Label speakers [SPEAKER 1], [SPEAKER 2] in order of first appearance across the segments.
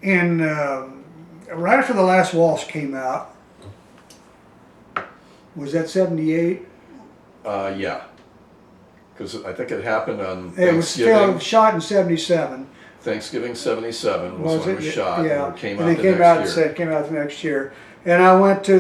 [SPEAKER 1] And right after the last waltz came out, was that 78?
[SPEAKER 2] Yeah. Because I think it happened on
[SPEAKER 1] It was
[SPEAKER 2] Thanksgiving.
[SPEAKER 1] shot in 77.
[SPEAKER 2] Thanksgiving 77 was when it was shot.
[SPEAKER 1] Yeah.
[SPEAKER 2] And it came
[SPEAKER 1] and
[SPEAKER 2] out
[SPEAKER 1] it
[SPEAKER 2] the
[SPEAKER 1] came
[SPEAKER 2] next
[SPEAKER 1] out,
[SPEAKER 2] year.
[SPEAKER 1] It came out the next year. And I went to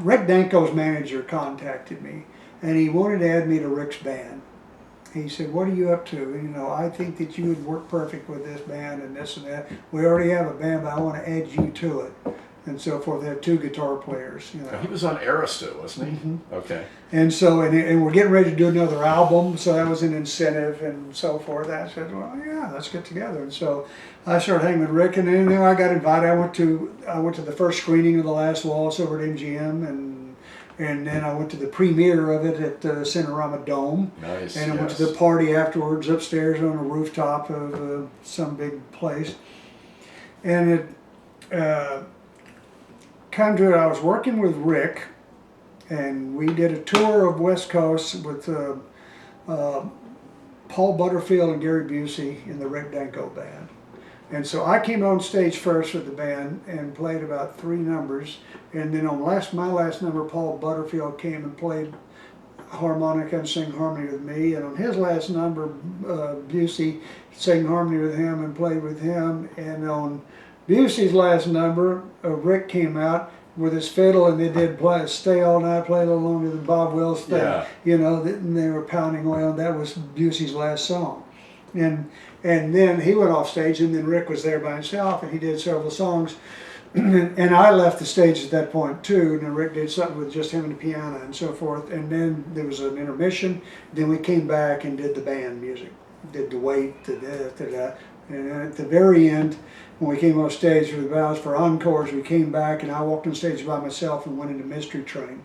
[SPEAKER 1] Rick Danko's manager contacted me, and he wanted to add me to Rick's band. He said, "What are you up to? You know, I think that you would work perfect with this band and this and that. We already have a band, but I want to add you to it." And so forth. They had 2 guitar players. You know.
[SPEAKER 2] He was on Arista, wasn't he?
[SPEAKER 1] Mm-hmm.
[SPEAKER 2] Okay.
[SPEAKER 1] And so, and we're getting ready to do another album, so that was an incentive and so forth. I said, "Well, yeah, let's get together." And so I started hanging with Rick, and then I got invited. I went to the first screening of The Last Waltz over at MGM, and then I went to the premiere of it at Cinerama Dome.
[SPEAKER 2] Nice.
[SPEAKER 1] And I went to the party afterwards upstairs on a rooftop of some big place. And it come to it, I was working with Rick, and we did a tour of West Coast with Paul Butterfield and Gary Busey in the Rick Danko Band. And so I came on stage first with the band and played about 3 numbers. And then on my last number, Paul Butterfield came and played harmonica and sang harmony with me. And on his last number, Busey sang harmony with him and played with him. And on Busey's last number, Rick came out with his fiddle, and they did Stay All Night, Play a Little Longer Than Bob Wills thing.
[SPEAKER 2] Yeah.
[SPEAKER 1] You know, and they were pounding away on that. Was Busey's last song. And then he went off stage, and then Rick was there by himself, and he did several songs. And I left the stage at that point too, and then Rick did something with just him and the piano and so forth. And then there was an intermission. Then we came back and did the band music, did the wait, the da. And then at the very end, when we came off stage for the vows for encores, we came back, and I walked on stage by myself and went into Mystery Train.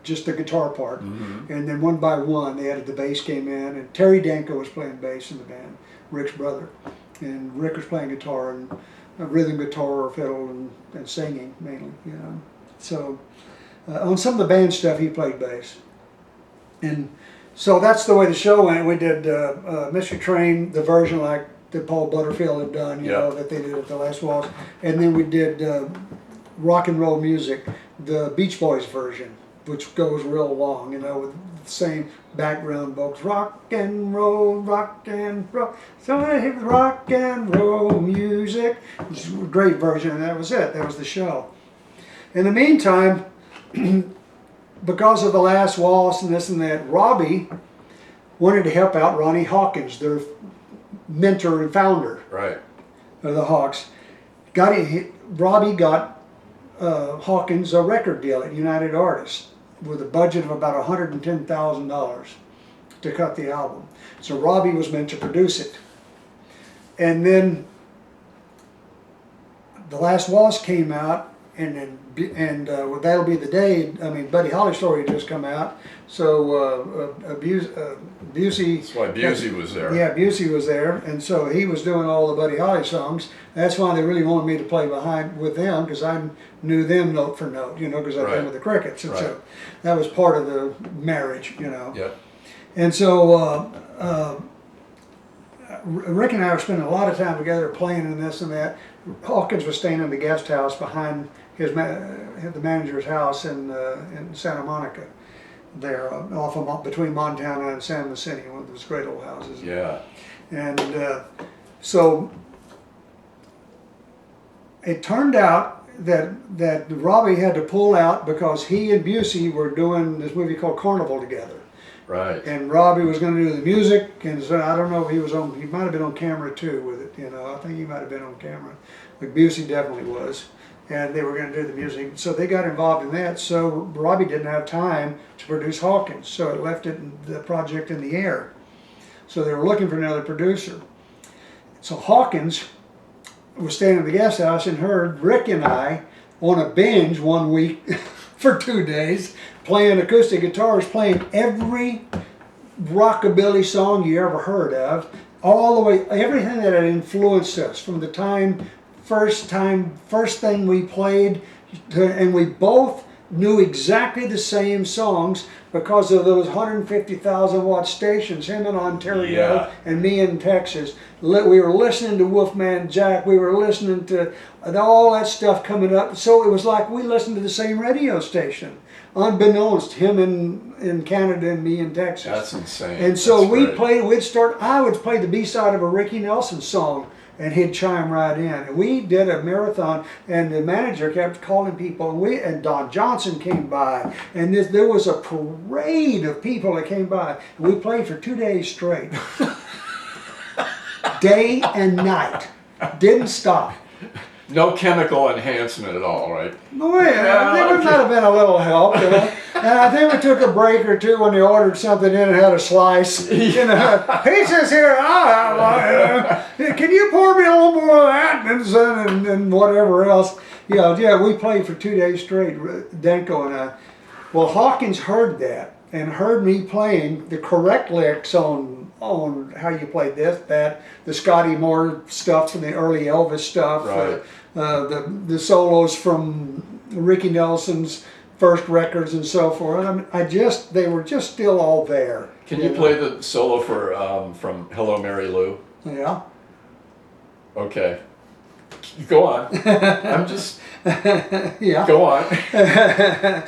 [SPEAKER 1] Just the guitar part.
[SPEAKER 2] Mm-hmm.
[SPEAKER 1] And then one by one, they added the bass came in, and Terry Danko was playing bass in the band, Rick's brother. And Rick was playing guitar, and rhythm guitar or fiddle, and singing mainly, you know. So on some of the band stuff, he played bass. And so that's the way the show went. We did Mystery Train, the version like that Paul Butterfield had done, you know, that they did at the Last Waltz. And then we did Rock and Roll Music, the Beach Boys version, which goes real long, you know, with the same background vocals. Rock and roll, so I hit rock and roll music. It's a great version, and that was it. That was the show. In the meantime, because of the Last Waltz and this and that, Robbie wanted to help out Ronnie Hawkins, their mentor and founder of the Hawks. Robbie got Hawkins a record deal at United Artists with a budget of about $110,000 to cut the album. So Robbie was meant to produce it. And then The Last Waltz came out, and That'll Be the Day. I mean, Buddy Holly's story had just come out. So Busey.
[SPEAKER 2] That's why Busey was there.
[SPEAKER 1] Yeah, Busey was there, and so he was doing all the Buddy Holly songs. That's why they really wanted me to play behind with them, because I knew them note for note, you know, because I've been with the Crickets, and so that was part of the marriage, you know.
[SPEAKER 2] Yep.
[SPEAKER 1] And so Rick and I were spending a lot of time together playing and this and that. Hawkins was staying in the guest house behind the manager's house in Santa Monica, there off of between Montana and San Vicente, one of those great old houses.
[SPEAKER 2] Yeah.
[SPEAKER 1] And so it turned out that Robbie had to pull out because he and Busey were doing this movie called Carnival together.
[SPEAKER 2] Right.
[SPEAKER 1] And Robbie was going to do the music, and so I don't know if he might have been on camera too with it, you know. I think he might have been on camera, but Busey definitely was. And they were going to do the music. So they got involved in that. So Robbie didn't have time to produce Hawkins, so it left the project in the air. So they were looking for another producer. So Hawkins was staying in the guest house and heard Rick and I on a binge one week for 2 days, playing acoustic guitars, playing every rockabilly song you ever heard of, all the way, everything that had influenced us from the first thing we played, and we both knew exactly the same songs because of those 150,000 watt stations, him in Ontario
[SPEAKER 2] Yeah.
[SPEAKER 1] and me in Texas. We were listening to Wolfman Jack, we were listening to all that stuff coming up. So it was like we listened to the same radio station, unbeknownst, him in Canada and me in Texas.
[SPEAKER 2] That's insane.
[SPEAKER 1] And so
[SPEAKER 2] That's
[SPEAKER 1] we
[SPEAKER 2] great.
[SPEAKER 1] played, I would play the B-side of a Ricky Nelson song, and he'd chime right in. And we did a marathon, and the manager kept calling people, and Don Johnson came by, and there was a parade of people that came by. And we played for 2 days straight. Day and night. Didn't stop.
[SPEAKER 2] No chemical enhancement at all, right?
[SPEAKER 1] Oh yeah, there might have been a little help, you know. And I think we took a break or two when they ordered something in and had a slice. You know, pizza's here. Can you pour me a little more of that and whatever else? Yeah, we played for 2 days straight, Danko and I. Well, Hawkins heard that and heard me playing the correct licks on how you played this, that, the Scotty Moore stuff from the early Elvis stuff,
[SPEAKER 2] Right.
[SPEAKER 1] The solos from Ricky Nelson's first records and so forth. I mean, they were just still all there.
[SPEAKER 2] Can you play the solo for from Hello Mary Lou?
[SPEAKER 1] Yeah.
[SPEAKER 2] Okay. Go on. I'm just.
[SPEAKER 1] Yeah.
[SPEAKER 2] Go on.
[SPEAKER 1] and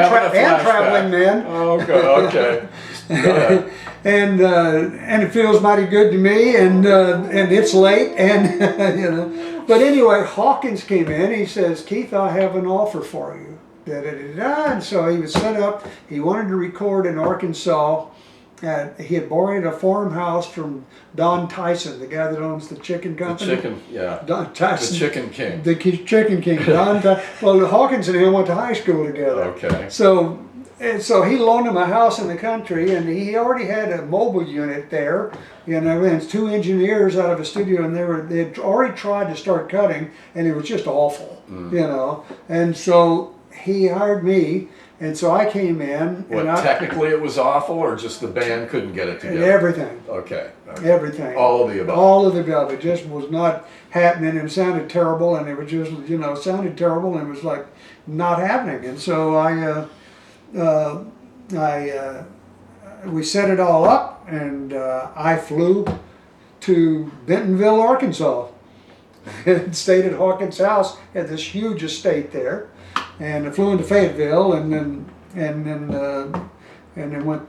[SPEAKER 1] Traveling Man.
[SPEAKER 2] Oh, good. Okay. Go ahead.
[SPEAKER 1] And it feels mighty good to me, and it's late, and you know. But anyway, Hawkins came in. He says, "Keith, I have an offer for you." And so he was set up. He wanted to record in Arkansas. He had borrowed a farmhouse from Don Tyson, the guy that owns the chicken company.
[SPEAKER 2] The chicken, yeah.
[SPEAKER 1] Don Tyson.
[SPEAKER 2] The Chicken King.
[SPEAKER 1] The Chicken King. Well, Hawkins and him went to high school together.
[SPEAKER 2] Okay.
[SPEAKER 1] So he loaned him a house in the country, and he already had a mobile unit there, you know, and 2 engineers out of a studio, and they'd already tried to start cutting, and it was just awful, you know. And so he hired me, and so I came in.
[SPEAKER 2] What, technically it was awful, or just the band couldn't get it together?
[SPEAKER 1] Everything.
[SPEAKER 2] Okay.
[SPEAKER 1] Everything.
[SPEAKER 2] All of the above.
[SPEAKER 1] All of the above. It just was not happening. It sounded terrible, and it was just, you know, sounded terrible, and it was like not happening. And so we set it all up, and I flew to Bentonville, Arkansas, and stayed at Hawkins' house. Had this huge estate there, and I flew into Fayetteville, and then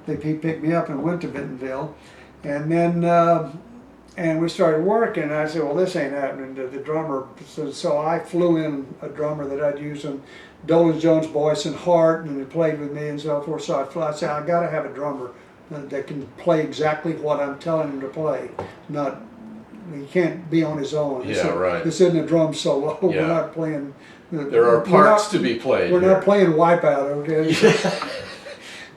[SPEAKER 1] he picked me up and went to Bentonville, and then and we started working. And I said, well, this ain't happening to the drummer. So I flew in a drummer that I'd used on Dolan Jones, Boyce and Hart, and he played with me and so forth. So I said, I got to have a drummer that can play exactly what I'm telling him to play. He can't be on his own.
[SPEAKER 2] Right.
[SPEAKER 1] This isn't a drum solo.
[SPEAKER 2] Yeah.
[SPEAKER 1] We're not playing.
[SPEAKER 2] There are parts to be played.
[SPEAKER 1] We're not playing Wipeout, okay?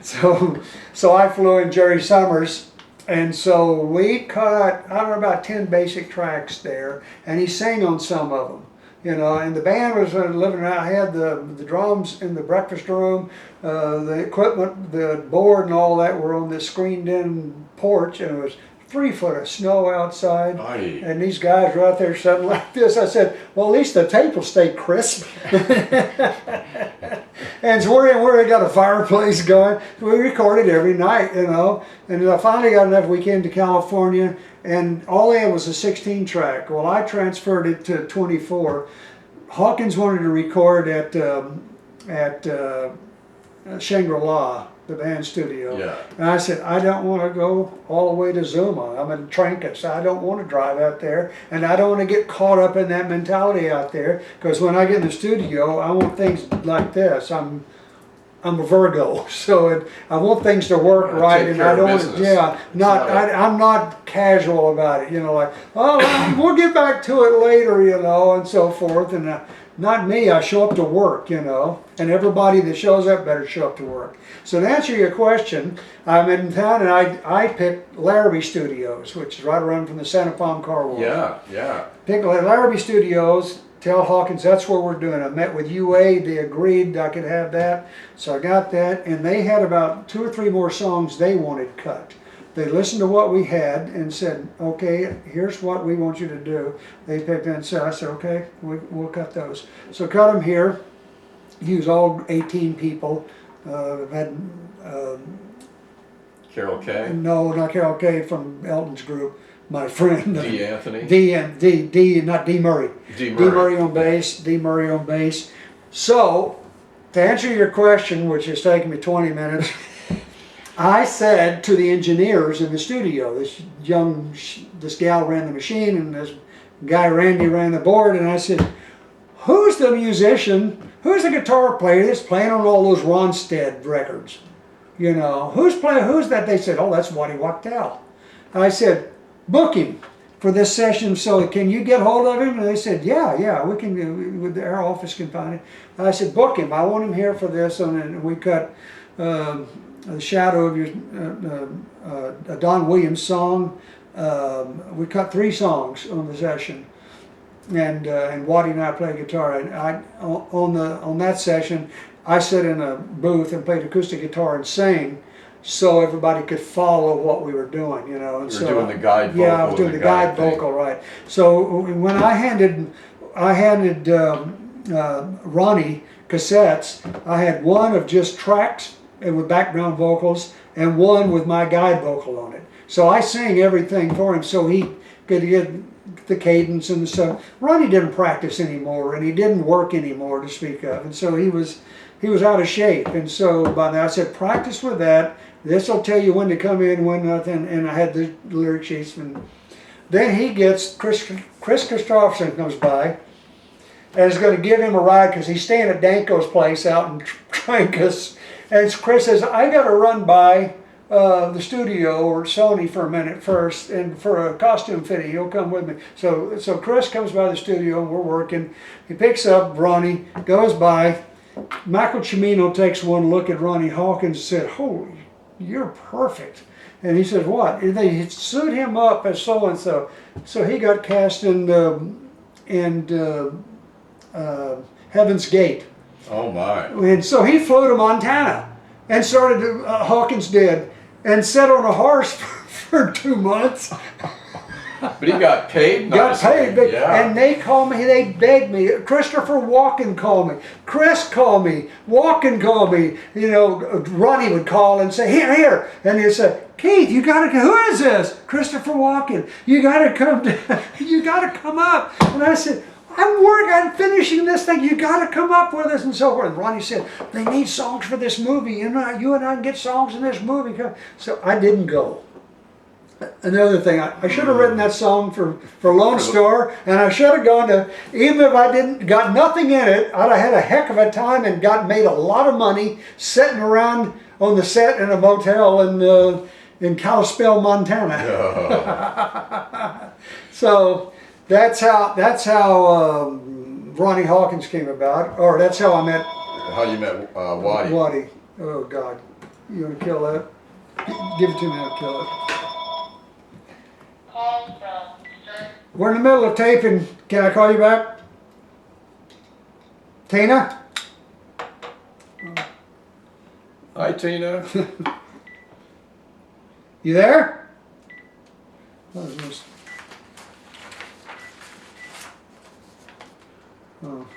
[SPEAKER 1] So I flew in Jerry Summers, and so we cut, I don't know, about 10 basic tracks there, and he sang on some of them. You know, and the band was living around. I had the drums in the breakfast room, the equipment, the board and all that were on this screened-in porch, and it was 3 foot of snow outside.
[SPEAKER 2] Aye.
[SPEAKER 1] And these guys were out there sitting like this. I said, well, at least the tape will stay crisp. And so we got a fireplace going. We recorded every night, you know. And I finally got enough. We came to California, and all they had was a 16 track. Well, I transferred it to 24. Hawkins wanted to record at Shangri-La, the band studio.
[SPEAKER 2] Yeah.
[SPEAKER 1] And I said, I don't want to go all the way to Zuma. I'm in Trancas. I don't want to drive out there, and I don't want to get caught up in that mentality out there, because when I get in the studio, I want things like this. I'm a Virgo, so I want things to work right, and I don't want to, I'm not casual about it, you know, like, oh, we'll get back to it later, you know, and so forth. And not me, I show up to work, you know, and everybody that shows up better show up to work. So to answer your question, I'm in town, and I picked Larrabee Studios, which is right around from the Santa Palm Car Wash.
[SPEAKER 2] Yeah.
[SPEAKER 1] Picked Larrabee Studios, tell Hawkins that's what we're doing. I met with UA, they agreed I could have that, so I got that, and they had about 2 or 3 more songs they wanted cut. They listened to what we had and said, okay, here's what we want you to do. They picked it and said, I said, okay, we'll cut those. So cut them here, used all 18 people. Had
[SPEAKER 2] Carol Kay,
[SPEAKER 1] no, not Carol Kay from Elton's group. My friend
[SPEAKER 2] D. Anthony,
[SPEAKER 1] not D Murray.
[SPEAKER 2] D.
[SPEAKER 1] D
[SPEAKER 2] Murray.
[SPEAKER 1] Murray on bass. D Murray on bass. So, to answer your question, which has taken me 20 minutes, I said to the engineers in the studio, this gal ran the machine and this guy Randy ran the board, and I said, who's the musician, who's the guitar player that's playing on all those Ronstead records? You know, who's that? They said, oh, that's Waddy Wachtel. I said, book him for this session, so can you get hold of him? And they said, yeah, we can, our office can find it. I said, book him, I want him here for this, and we cut The Shadow of Your, a Don Williams song. We cut 3 songs on the session, and Waddy and I played guitar. And on that session, I sat in a booth and played acoustic guitar and sang, so everybody could follow what we were doing, you know. And
[SPEAKER 2] you were doing the guide vocal.
[SPEAKER 1] Yeah, I was doing the guide vocal, right. So when I handed Ronnie cassettes, I had one of just tracks and with background vocals, and one with my guide vocal on it. So I sang everything for him so he could get the cadence and the stuff. Ronnie didn't practice anymore, and he didn't work anymore to speak of, and so he was out of shape. And so by now I said, practice with that. This will tell you when to come in, when not. And I had the lyric sheets. And then he gets Chris Christopherson comes by and is going to give him a ride because he's staying at Danko's place out in Trancas. And Chris says, I got to run by the studio or Sony for a minute first, and for a costume fitting, he'll come with me. So Chris comes by the studio and we're working. He picks up Ronnie, goes by. Michael Cimino takes one look at Ronnie Hawkins and said, holy, you're perfect. And he said, what? And they suit him up as so-and-so. So he got cast in Heaven's Gate.
[SPEAKER 2] Oh my.
[SPEAKER 1] And so he flew to Montana and started, Hawkins did, and sat on a horse for 2 months.
[SPEAKER 2] But he got paid.
[SPEAKER 1] Got paid, but,
[SPEAKER 2] yeah.
[SPEAKER 1] and they called me, they begged me. Christopher Walken called me. Chris called me. Walken called me. You know, Ronnie would call and say, here. And he'd say, Keith, you gotta, who is this? Christopher Walken. You gotta come you gotta come up. And I said, I'm finishing this thing. You got to come up with us, and so forth. And Ronnie said, they need songs for this movie. You and I can get songs in this movie. So I didn't go. Another thing, I should have written that song for Lone Star, and I should have gone to, even if I got nothing in it, I'd have had a heck of a time and made a lot of money sitting around on the set in a motel in Kalispell, Montana.
[SPEAKER 2] Oh.
[SPEAKER 1] So that's how Ronnie Hawkins came about, or that's how I met.
[SPEAKER 2] How you met Waddy?
[SPEAKER 1] Waddy. Oh God, you want to kill that? Give it to me. I'll kill it. We're in the middle of taping. Can I call you back? Tina?
[SPEAKER 2] Hi, Tina.
[SPEAKER 1] You there? What is this? Oh.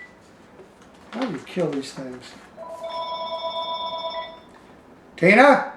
[SPEAKER 1] How do you kill these things? Tina?